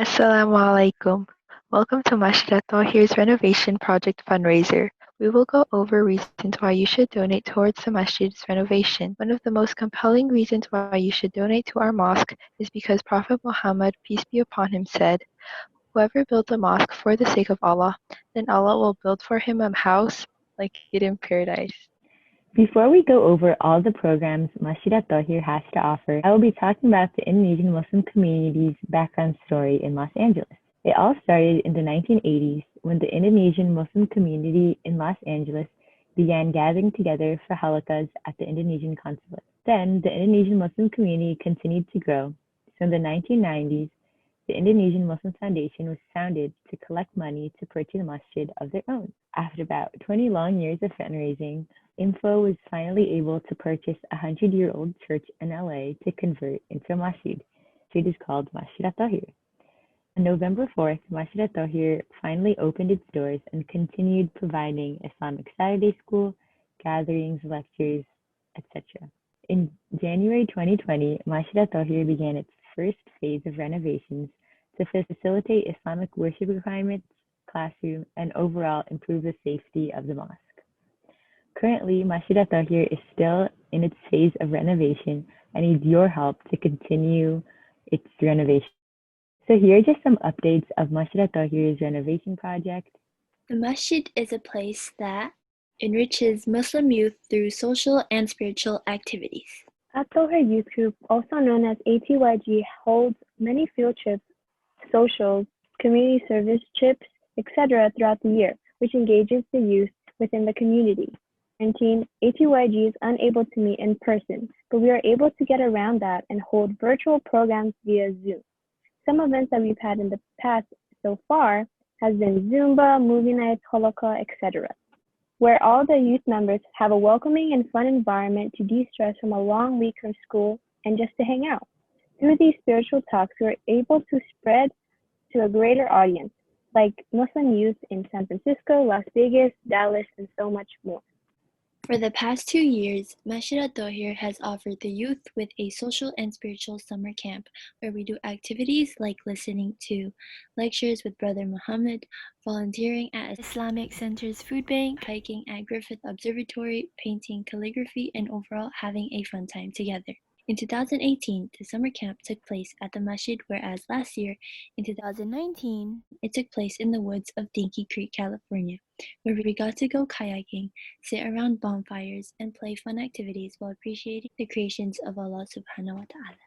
Assalamu alaikum. Welcome to Masjid At-Thohir's renovation project fundraiser. We will go over reasons why you should donate towards the masjid's renovation. One of the most compelling reasons why you should donate to our mosque is because Prophet Muhammad, peace be upon him, said, "Whoever builds a mosque for the sake of Allah, then Allah will build for him a house like it in paradise." Before we go over all the programs Masjid At-Thohir has to offer, I will be talking about the Indonesian Muslim community's background story in Los Angeles. It all started in the 1980s when the Indonesian Muslim community in Los Angeles began gathering together for halakas at the Indonesian consulate. Then, the Indonesian Muslim community continued to grow. So in the 1990s, the Indonesian Muslim Foundation was founded to collect money to purchase a masjid of their own. After about 20 long years of fundraising, IMFO was finally able to purchase a 100-year-old church in LA to convert into a masjid. The masjid is called Masjid At-Thohir. On November 4th, Masjid At-Thohir finally opened its doors and continued providing Islamic Saturday school, gatherings, lectures, etc. In January 2020, Masjid At-Thohir began its first phase of renovations to facilitate Islamic worship requirements, classroom, and overall improve the safety of the mosque. Currently, Masjid At-Thohir is still in its phase of renovation and needs your help to continue its renovation. So here are just some updates of Masjid At-Thohir's renovation project. The masjid is a place that enriches Muslim youth through social and spiritual activities. At-Thohir Youth Group, also known as ATYG, holds many field trips, socials, community service trips, etc. throughout the year, which engages the youth within the community. 19, ATYG is unable to meet in person, but we are able to get around that and hold virtual programs via Zoom. Some events that we've had in the past so far has been Zumba, movie nights, holocaust, etc., where all the youth members have a welcoming and fun environment to de-stress from a long week from school and just to hang out. Through these spiritual talks, we are able to spread to a greater audience, like Muslim youth in San Francisco, Las Vegas, Dallas, and so much more. For the past 2 years, Masjid At-Thohir has offered the youth with a social and spiritual summer camp where we do activities like listening to lectures with Brother Muhammad, volunteering at Islamic Center's food bank, hiking at Griffith Observatory, painting, calligraphy, and overall having a fun time together. In 2018, the summer camp took place at the masjid, whereas last year, in 2019, it took place in the woods of Dinky Creek, California, where we got to go kayaking, sit around bonfires, and play fun activities while appreciating the creations of Allah subhanahu wa ta'ala.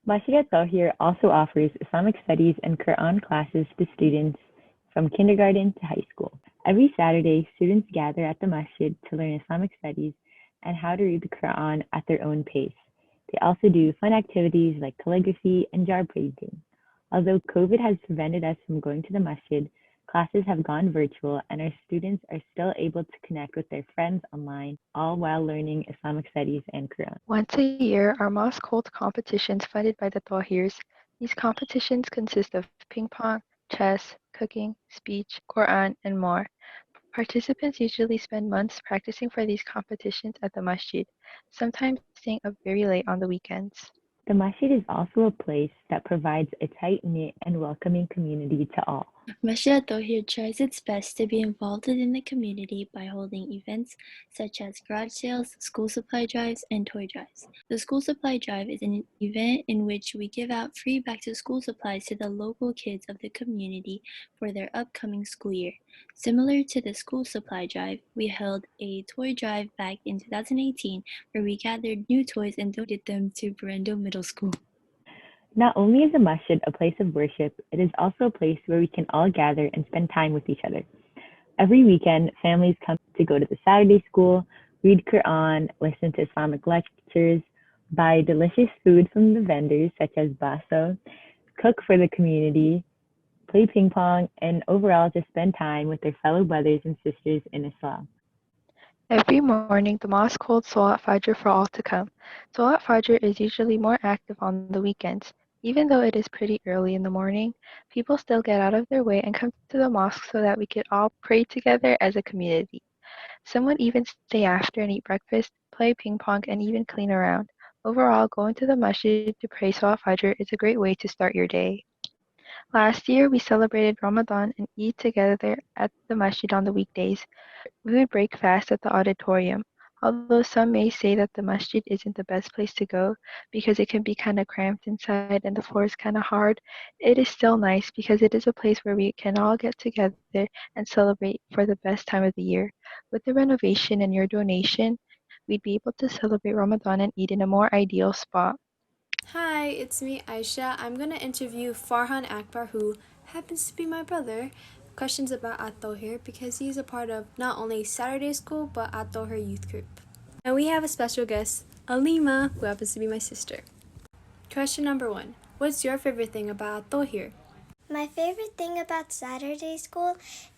Masjid At-Thohir also offers Islamic studies and Quran classes to students from kindergarten to high school. Every Saturday, students gather at the masjid to learn Islamic studies and how to read the Quran at their own pace. They also do fun activities like calligraphy and jar painting. Although COVID has prevented us from going to the masjid, classes have gone virtual and our students are still able to connect with their friends online, all while learning Islamic studies and Quran. Once a year, our mosque holds competitions funded by the Thohirs. These competitions consist of ping pong, chess, cooking, speech, Quran, and more. Participants usually spend months practicing for these competitions at the masjid, sometimes staying up very late on the weekends. The masjid is also a place that provides a tight-knit and welcoming community to all. Masjid At-Thohir tries its best to be involved in the community by holding events such as garage sales, school supply drives, and toy drives. The school supply drive is an event in which we give out free back-to-school supplies to the local kids of the community for their upcoming school year. Similar to the school supply drive, we held a toy drive back in 2018 where we gathered new toys and donated them to Brendo Middle School. Not only is the masjid a place of worship, it is also a place where we can all gather and spend time with each other. Every weekend, families come to go to the Saturday school, read Quran, listen to Islamic lectures, buy delicious food from the vendors such as baso, cook for the community, play ping pong, and overall just spend time with their fellow brothers and sisters in Islam. Every morning, the mosque holds Salat Fajr for all to come. Salat Fajr is usually more active on the weekends. Even though it is pretty early in the morning, people still get out of their way and come to the mosque so that we could all pray together as a community. Some would even stay after and eat breakfast, play ping pong, and even clean around. Overall, going to the masjid to pray Salat Fajr is a great way to start your day. Last year, we celebrated Ramadan and Eid together at the masjid on the weekdays. We would break fast at the auditorium. Although some may say that the masjid isn't the best place to go because it can be kind of cramped inside and the floor is kind of hard, it is still nice because it is a place where we can all get together and celebrate for the best time of the year. With the renovation and your donation, we'd be able to celebrate Ramadan and Eid in a more ideal spot. Hi, it's me, Aisha. I'm going to interview Farhan Akbar, who happens to be my brother, questions about At-Thohir because he's a part of not only Saturday School but At-Thohir Youth Group. And we have a special guest, Alima, who happens to be my sister. Question number 1. What's your favorite thing about At-Thohir? My favorite thing about Saturday School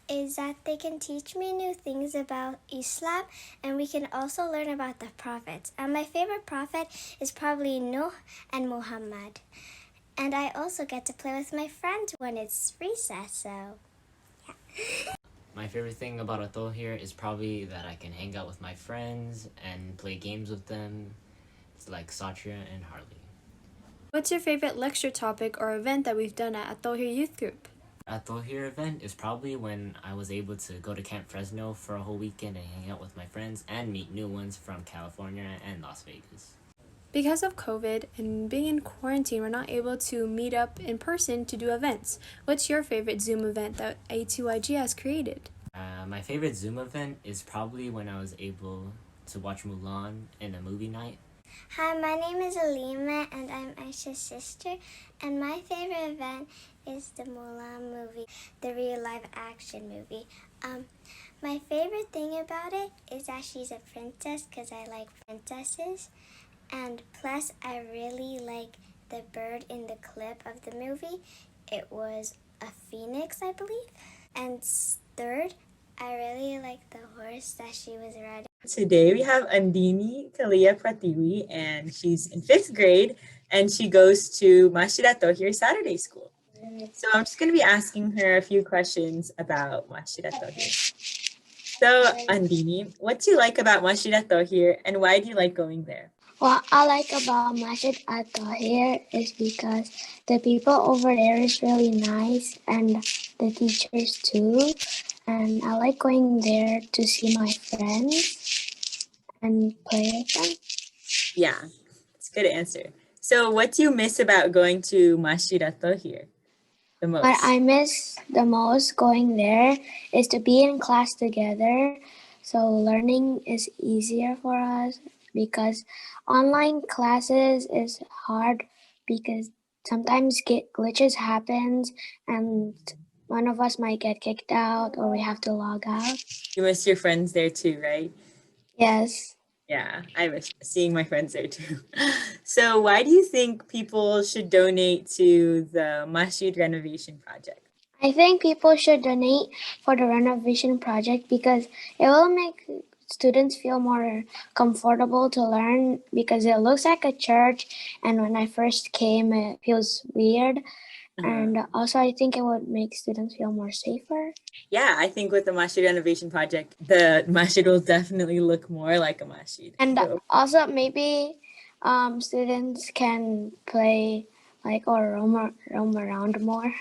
is that they can teach me new things about Islam, and we can also learn about the prophets. And my favorite prophet is probably Nuh and Muhammad. And I also get to play with my friends when it's recess, so yeah. My favorite thing about At-Thohir is probably that I can hang out with my friends and play games with them. It's like Satya and Harley. What's your favorite lecture topic or event that we've done at At-Thohir Youth Group? At-Thohir event is probably when I was able to go to Camp Fresno for a whole weekend and hang out with my friends and meet new ones from California and Las Vegas. Because of COVID and being in quarantine, we're not able to meet up in person to do events. What's your favorite Zoom event that A2YG has created? My favorite Zoom event is probably when I was able to watch Mulan in a movie night. Hi, my name is Alima, and I'm Aisha's sister, and my favorite event is the Mulan movie, the real live action movie. My favorite thing about it is that she's a princess because I like princesses, and plus I really like the bird in the clip of the movie. It was a phoenix, I believe. And third, I really like the horse that she was riding. Today we have Andini Kalia Pratiwi, and she's in 5th grade, and she goes to Masjid At-Thohir Saturday School. So I'm just going to be asking her a few questions about Masjid At-Thohir. So Andini, what do you like about Masjid At-Thohir, and why do you like going there? What I like about Masjid At-Thohir is because the people over there is really nice, and the teachers too. And I like going there to see my friends and play with them. Yeah, it's a good answer. So what do you miss about going to Masjid At-Thohir the most? What I miss the most going there is to be in class together. So learning is easier for us because online classes is hard because sometimes glitches happens and one of us might get kicked out or we have to log out. You miss your friends there too, right? Yes. Yeah, I miss seeing my friends there too. So why do you think people should donate to the Masjid Renovation Project? I think people should donate for the renovation project because it will make students feel more comfortable to learn because it looks like a church, and when I first came it feels weird. And also I think it would make students feel more safer. Yeah, I think with the Masjid Renovation Project, the masjid will definitely look more like a masjid. And also maybe students can play like or roam around more.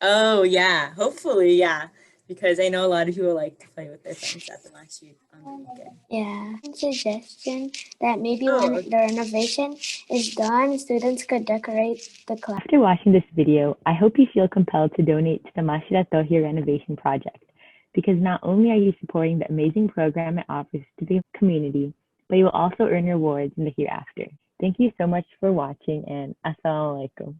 Oh yeah, hopefully, yeah. Because I know a lot of people like to play with their friends at the masjid on the weekend. Yeah. Suggestion that maybe when the renovation is done, students could decorate the class. After watching this video, I hope you feel compelled to donate to the Masjid At-Thohir Renovation Project, because not only are you supporting the amazing program it offers to the community, but you will also earn rewards in the hereafter. Thank you so much for watching, and Assalamu alaikum.